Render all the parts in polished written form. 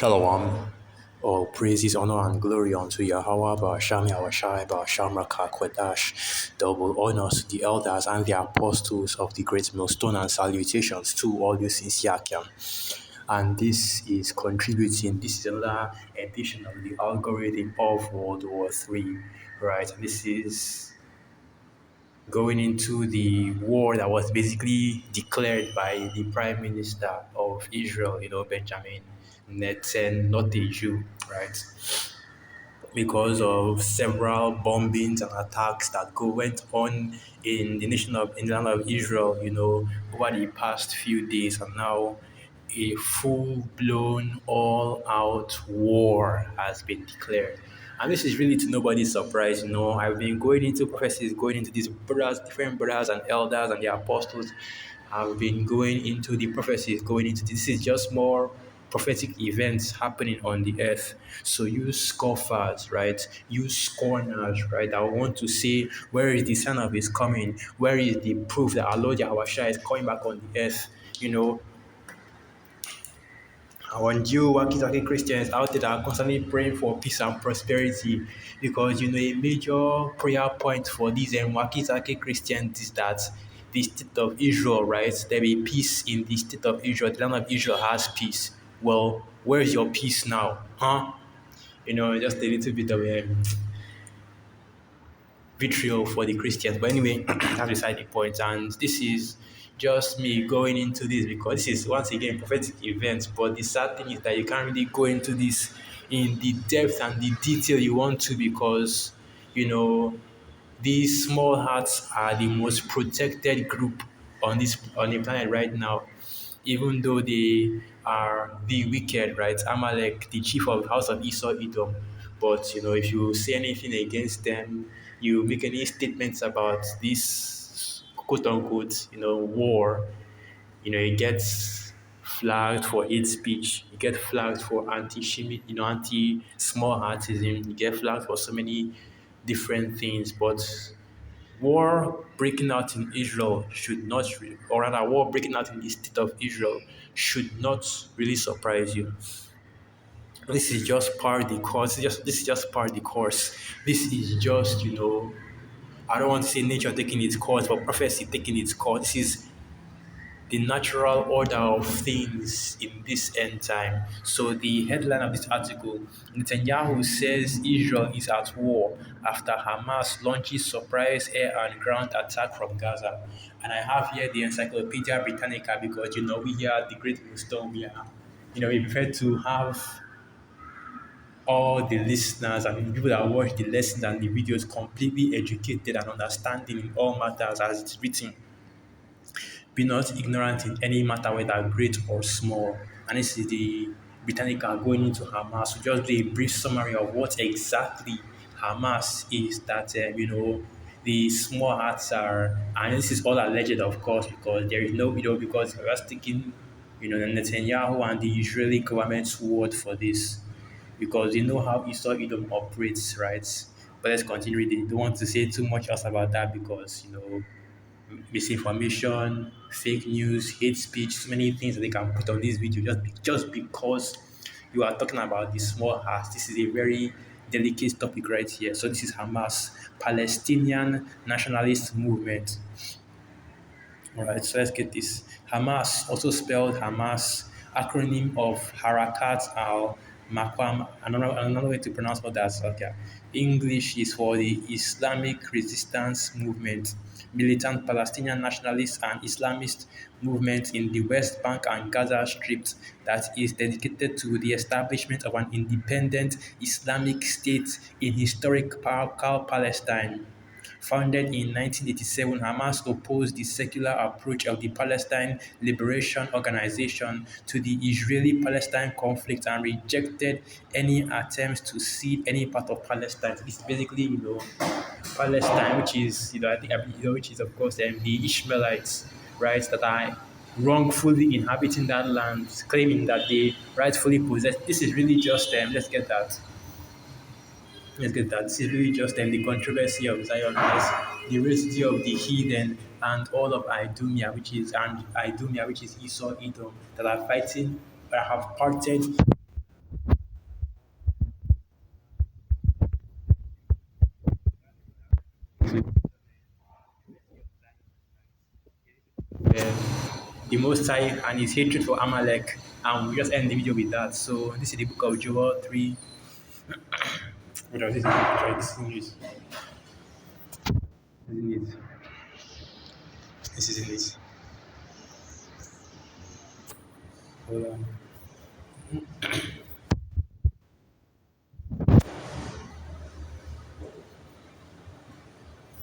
Shalom. All praises, honor, and glory unto Yahweh, Ba'asham Yahushai, Ba'asham Rakakwadash. Double honors to the elders and the apostles of the great millstone, and salutations to all you sincere Yakim. And this is contributing, this is another edition of the algorithm of World War III, right? This is going into the war that was basically declared by the Prime Minister of Israel, Benjamin Netanyahu, right? Because of several bombings and attacks that went on in the land of Israel, over the past few days, and now a full-blown, all-out war has been declared. And this is really to nobody's surprise, I've been going into prophecies, going into these brothers, different brothers and elders and the apostles have been going into the prophecies, going into this is just more prophetic events happening on the earth. So you scoffers, right? You scorners, right? I want to say, where is the sign of his coming? Where is the proof that our Lord Yahushua is coming back on the earth? I want you Wakitake Christians out there that are constantly praying for peace and prosperity, because a major prayer point for these Wakitake Christians is that the state of Israel, right? There be peace in the state of Israel. The land of Israel has peace. Well, where's your peace now? Huh? Just a little bit of vitriol for the Christians. But anyway, that's beside the point. And this is just me going into this because this is once again prophetic events. But the sad thing is that you can't really go into this in the depth and the detail you want to, because these small hearts are the most protected group on the planet right now, even though they are the wicked, right? Amalek, the chief of the house of Esau, Edom. But if you say anything against them, you make any statements about this quote unquote, war, it gets flagged for hate speech, you get flagged for anti small heartism, you get flagged for so many different things. But war breaking out in Israel should not, or rather, war breaking out in the state of Israel should not really surprise you. This is just part of the course. This is just part of the course. This is just, I don't want to say nature taking its course, but prophecy taking its course. This is the natural order of things in this end time. So the headline of this article, Netanyahu says Israel is at war after Hamas launches surprise air and ground attack from Gaza. And I have here the Encyclopedia Britannica, because we here at the Great Millstone, we prefer to have all the listeners and the people that watch the lessons and the videos completely educated and understanding in all matters as it's written. Be not ignorant in any matter, whether great or small. And this is the Britannica going into Hamas. So just do a brief summary of what exactly Hamas is. That the small hearts are, and this is all alleged, of course, because there is no, because we're taking, Netanyahu and the Israeli government's word for this, because you know how Esau Edom operates, right? But let's continue reading. Don't want to say too much else about that, because misinformation, fake news, hate speech, so many things that they can put on this video just because you are talking about the small hearts. This is a very delicate topic right here. So this is Hamas, Palestinian Nationalist Movement. All right, so let's get this. Hamas, also spelled Hamas, acronym of Harakat al-Maqam. Another way to pronounce all that. Okay. English is for the Islamic Resistance Movement, militant Palestinian nationalist and Islamist movement in the West Bank and Gaza Strip that is dedicated to the establishment of an independent Islamic state in historical Palestine. Founded in 1987, Hamas opposed the secular approach of the Palestine Liberation Organization to the Israeli-Palestine conflict and rejected any attempts to cede any part of Palestine. So this is basically, Palestine, which is, which is of course the Ishmaelites, right, that are wrongfully inhabiting that land, claiming that they rightfully possess. This is really just let's get that. Let's get that. This is really just the controversy of Zion as the residue of the heathen and all of Idumea, which is Esau Edom, that are fighting, that have parted the Most High and his hatred for Amalek. And we just end the video with that. So this is the book of Joel 3. What else is it? Isn't it? This isn't it. Hold on.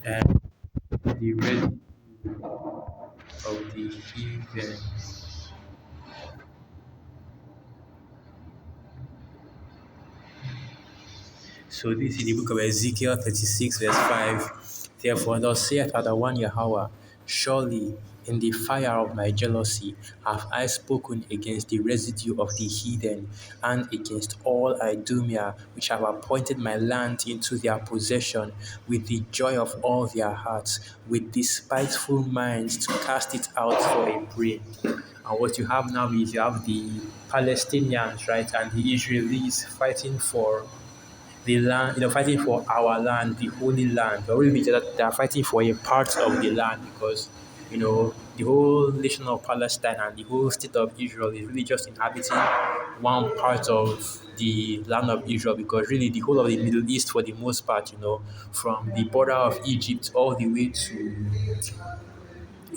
And the red of the heathen. So this is the book of Ezekiel 36, verse 5. Therefore, thus saith the one Yahweh, surely in the fire of my jealousy have I spoken against the residue of the heathen, and against all Idumea, which have appointed my land into their possession, with the joy of all their hearts, with despiteful minds to cast it out for a prey. And what you have now is you have the Palestinians, right, and the Israelis fighting for the land, fighting for our land, the holy land. Or really, they are fighting for a part of the land because, the whole nation of Palestine and the whole state of Israel is really just inhabiting one part of the land of Israel because really the whole of the Middle East, for the most part, from the border of Egypt all the way to,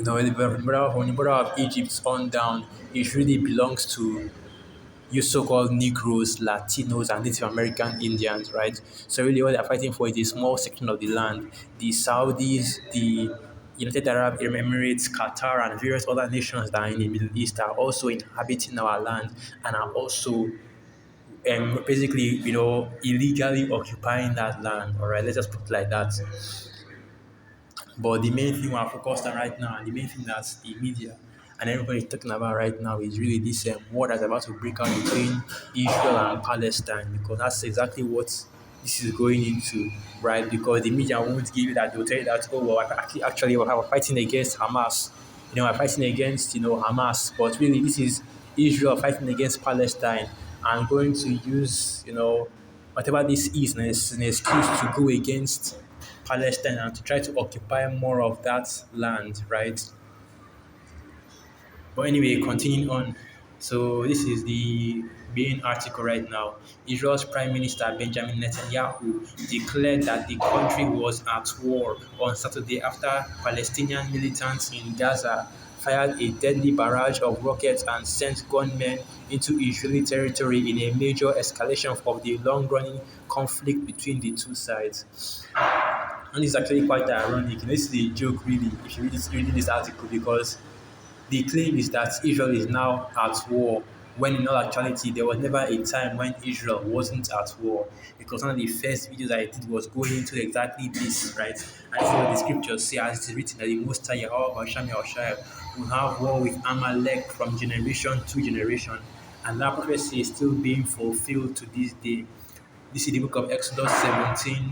from the border of Egypt on down, it really belongs to you so-called Negroes, Latinos, and Native American Indians, right? So really what they're fighting for is a small section of the land. The Saudis, the United Arab Emirates, Qatar, and various other nations that are in the Middle East are also inhabiting our land and are also basically, illegally occupying that land. All right, let's just put it like that. But the main thing we're focused on right now, and the main thing that the media and everybody is talking about right now is really this war that's about to break out between Israel and Palestine, because that's exactly what this is going into, right? Because the media won't give you that; they'll tell you that, oh well, actually we're fighting against Hamas, we're fighting against Hamas, but really this is Israel fighting against Palestine and going to use whatever this is as an excuse to go against Palestine and to try to occupy more of that land, right? But anyway, continuing on. So this is the main article right now. Israel's Prime Minister Benjamin Netanyahu declared that the country was at war on Saturday after Palestinian militants in Gaza fired a deadly barrage of rockets and sent gunmen into Israeli territory in a major escalation of the long-running conflict between the two sides. And it's actually quite ironic. This is a joke, really, if you reading this article, because the claim is that Israel is now at war, when in all actuality, there was never a time when Israel wasn't at war. Because one of the first videos I did was going into exactly this, right? And this is what the scriptures say, as it is written, that the Most High Yahweh Hashem Yahushua will have war with Amalek from generation to generation. And that prophecy is still being fulfilled to this day. This is the book of Exodus 17,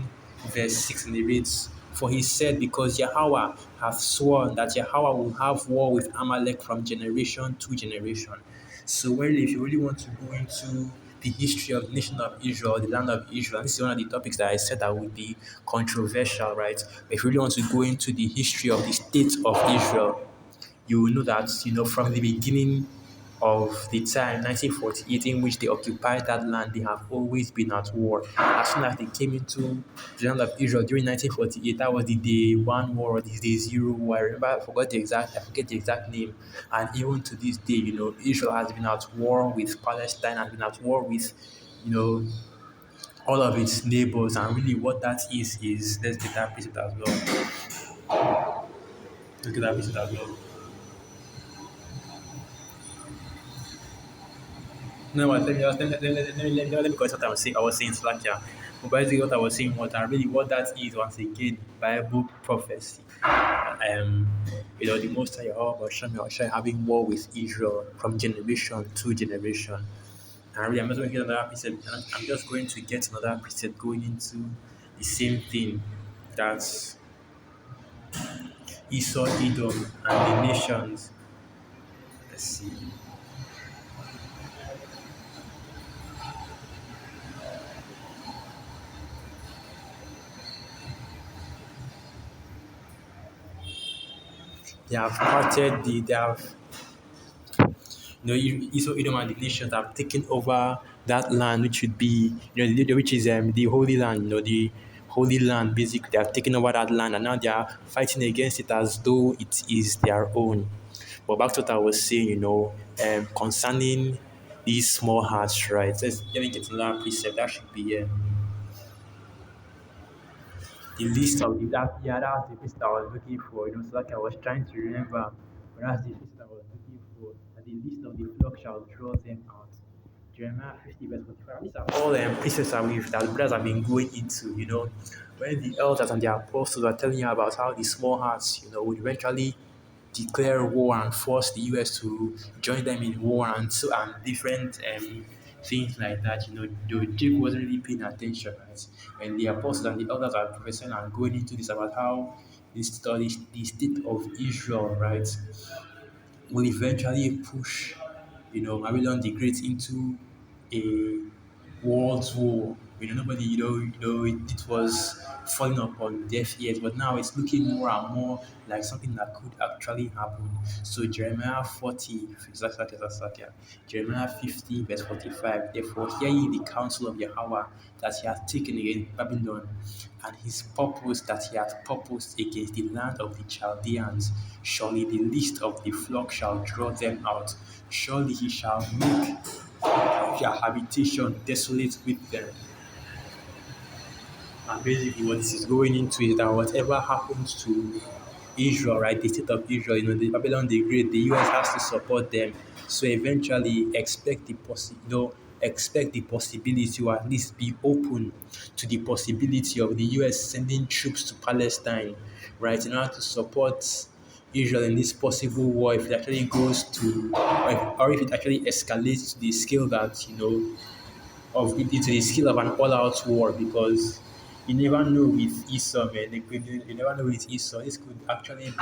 verse 6, and it reads, For he said, because Yahweh hath sworn that Yahweh will have war with Amalek from generation to generation. So, if you really want to go into the history of the nation of Israel, the land of Israel, this is one of the topics that I said that would be controversial, right? But if you really want to go into the history of the state of Israel, you will know that, from the beginning of the time, 1948, in which they occupied that land, they have always been at war. As soon as they came into the land of Israel during 1948, that was the day one war or the day zero war. I remember, I forget the exact name. And even to this day, Israel has been at war with Palestine, has been at war with, all of its neighbors. And really what that is, let's get that precept as well. Let's get that precept as well. No, let me correct what I was saying. I was saying Slack, yeah. But basically, what I was saying was that really what that is, once again, Bible prophecy. Um, the Most High Yahweh Hashem having war with Israel from generation to generation. And really, I'm not going to get another precept. I'm just going to get another precept going into the same thing. That's Esau, Edom, and the nations. Let's see. They have parted the. They have Esau, Edom, and the nations have taken over that land, which would be, which is the Holy Land, the Holy Land. Basically, they have taken over that land, and now they are fighting against it as though it is their own. But back to what I was saying, concerning these small hearts, right? Let me get another precept. That should be the list of the that yeah, that's the list I was looking for. So like I was trying to remember, but that's the list I was looking for. And the list of the flock shall draw them out. Jeremiah 50 verse 45. These are all precepts that brothers have been going into, when the elders and the apostles are telling you about how the small hearts, would eventually declare war and force the US to join them in war and so and different things like that. The Jake wasn't really paying attention, right? And the apostles and the elders are prophesying and going into this about how the state of Israel, right, will eventually push, Babylon the Great into a world war. Nobody, it was falling upon deaf ears, but now it's looking more and more like something that could actually happen. So Jeremiah 40, Jeremiah 50, verse 45. Therefore, hear ye the counsel of Yahweh that he hath taken against Babylon, and his purpose that he hath purposed against the land of the Chaldeans. Surely the least of the flock shall draw them out. Surely he shall make their habitation desolate with them. And basically, what this is going into is that whatever happens to Israel, right, the state of Israel, the Babylon the Great, the US has to support them. So eventually, expect the possibility, or at least be open to the possibility of the US sending troops to Palestine, right, in order to support Israel in this possible war if it actually goes to, or if it actually escalates to the scale that, of it, to the scale of an all-out war, because you never know with Esau, man. You never know with Esau. This could actually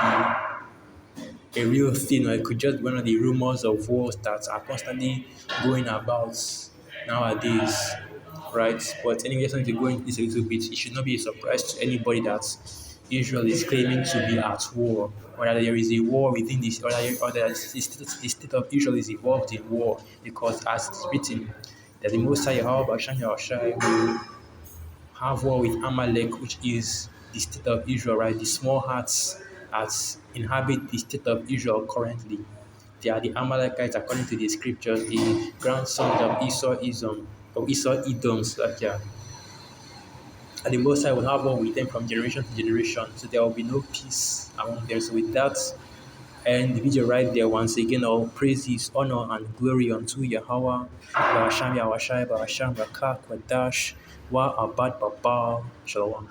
be a real thing, or it could just be one of the rumors of wars that are constantly going about nowadays, right? But anyway, just need to go into this a little bit. It should not be a surprise to anybody that Israel is claiming to be at war, or that there is a war within this, or that the state of Israel is involved in war, because as it's written, that the Most High Yahweh Hashem Yahushai will have war with Amalek, which is the state of Israel, right? The small hearts that inhabit the state of Israel currently. They are the Amalekites, according to the scriptures, the grandsons of Esau Edoms, like yeah. And the Most High will have war with them from generation to generation, so there will be no peace among them. So with that, and the video right there, once again, all praises, honor, and glory unto Yahweh, Ba'asham Yahweh Shai, Ba'asham Rakak, Wadash, Wa Abad Babal, Shalom.